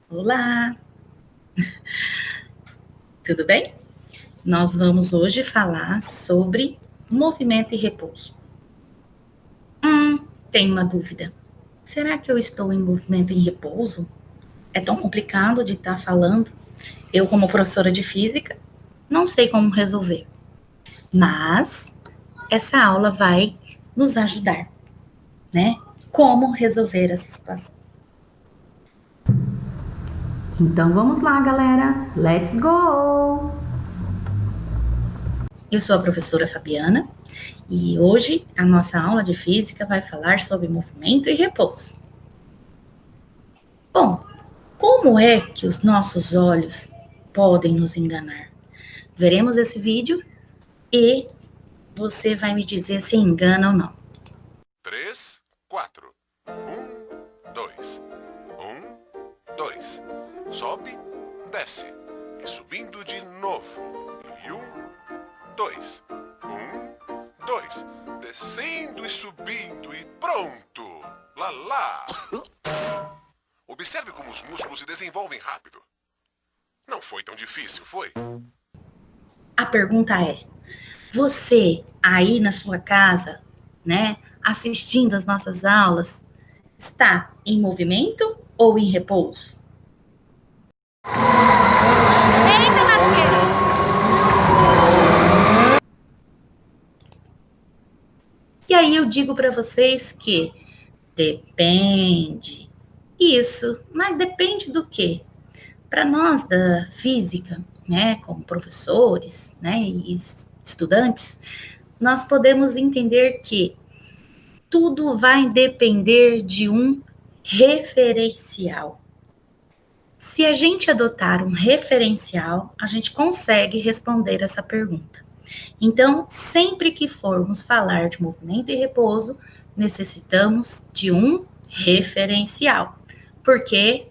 Olá, tudo bem? Nós vamos hoje falar sobre movimento e repouso. Tenho uma dúvida. Será que eu estou em movimento e em repouso? É tão complicado de estar falando. Eu, como professora de física, não sei como resolver. Mas essa aula vai nos ajudar, né? Como resolver essa situação. Então vamos lá, galera. Let's go! Eu sou a professora Fabiana e hoje a nossa aula de física vai falar sobre movimento e repouso. Bom, como é que os nossos olhos podem nos enganar? Veremos esse vídeo e você vai me dizer se engana ou não. 3, 4. 1, 2. 1, 2. Sobe, desce. E subindo de novo. E 1, 2. 1, 2. Descendo e subindo e pronto. Lá, lá. Observe como os músculos se desenvolvem rápido. Não foi tão difícil, foi? A pergunta é: você aí na sua casa, né, assistindo as nossas aulas, está em movimento ou em repouso? Eita, lasqueira! E aí eu digo para vocês que depende. Isso, mas depende do quê? Para nós da física, né, como professores, né, e estudantes, nós podemos entender que tudo vai depender de um referencial. Se a gente adotar um referencial, a gente consegue responder essa pergunta. Então, sempre que formos falar de movimento e repouso, necessitamos de um referencial, porque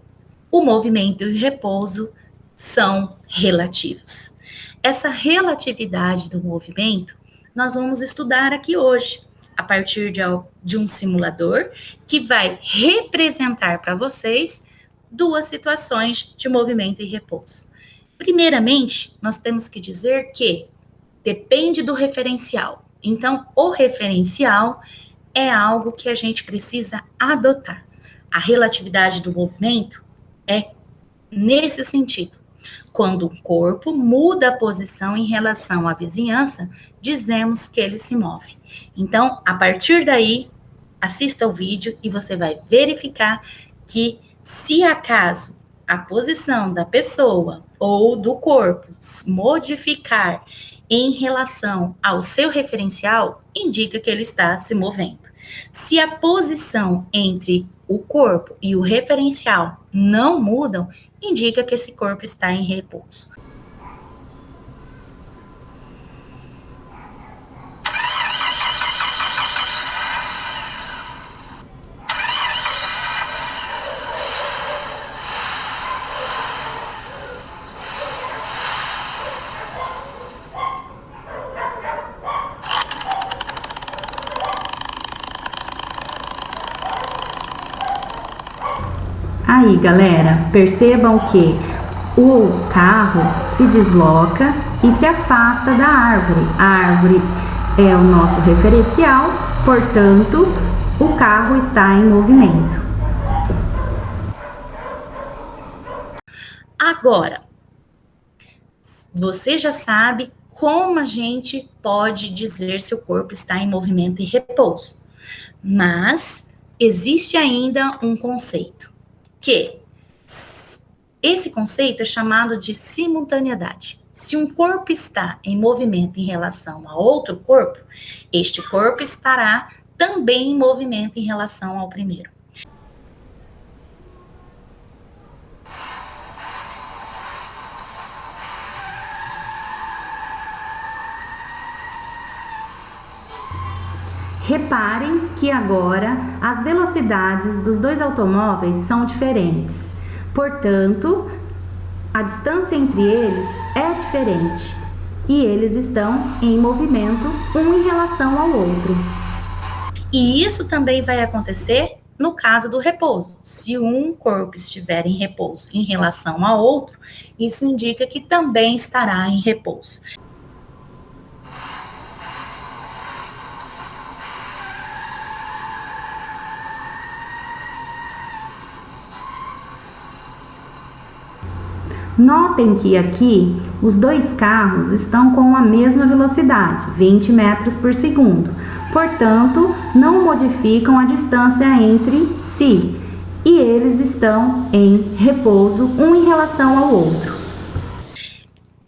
o movimento e o repouso são relativos. Essa relatividade do movimento nós vamos estudar aqui hoje, a partir de um simulador que vai representar para vocês duas situações de movimento e repouso. Primeiramente, nós temos que dizer que depende do referencial. Então, o referencial é algo que a gente precisa adotar. A relatividade do movimento é nesse sentido. Quando o corpo muda a posição em relação à vizinhança, dizemos que ele se move. Então, a partir daí, assista o vídeo e você vai verificar que, se acaso a posição da pessoa ou do corpo modificar em relação ao seu referencial, indica que ele está se movendo. Se a posição entre o corpo e o referencial não mudam, indica que esse corpo está em repouso. Aí, galera, percebam que o carro se desloca e se afasta da árvore. A árvore é o nosso referencial, portanto, o carro está em movimento. Agora, você já sabe como a gente pode dizer se o corpo está em movimento e repouso. Mas existe ainda um conceito, que esse conceito é chamado de simultaneidade. Se um corpo está em movimento em relação a outro corpo, este corpo estará também em movimento em relação ao primeiro. Reparem que agora as velocidades dos dois automóveis são diferentes. Portanto, a distância entre eles é diferente e eles estão em movimento um em relação ao outro. E isso também vai acontecer no caso do repouso. Se um corpo estiver em repouso em relação ao outro, isso indica que também estará em repouso. Notem que aqui os dois carros estão com a mesma velocidade, 20 metros por segundo. Portanto, não modificam a distância entre si e eles estão em repouso um em relação ao outro.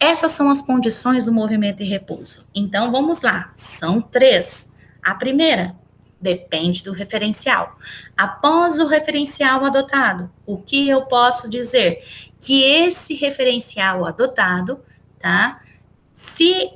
Essas são as condições do movimento em repouso. Então, vamos lá. São 3. A primeira depende do referencial. Após o referencial adotado, o que eu posso dizer? Que esse referencial adotado, tá? Se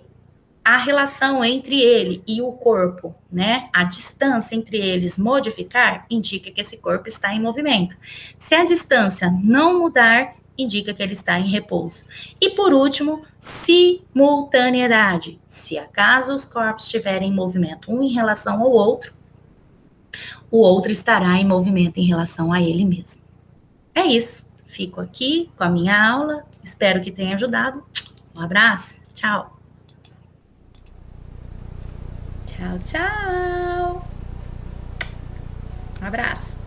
a relação entre ele e o corpo, né, a distância entre eles modificar, indica que esse corpo está em movimento. Se a distância não mudar, indica que ele está em repouso. E por último, simultaneidade. Se acaso os corpos estiverem em movimento um em relação ao outro, o outro estará em movimento em relação a ele mesmo. É isso. Fico aqui com a minha aula. Espero que tenha ajudado. Um abraço. Tchau. Tchau, tchau. Um abraço.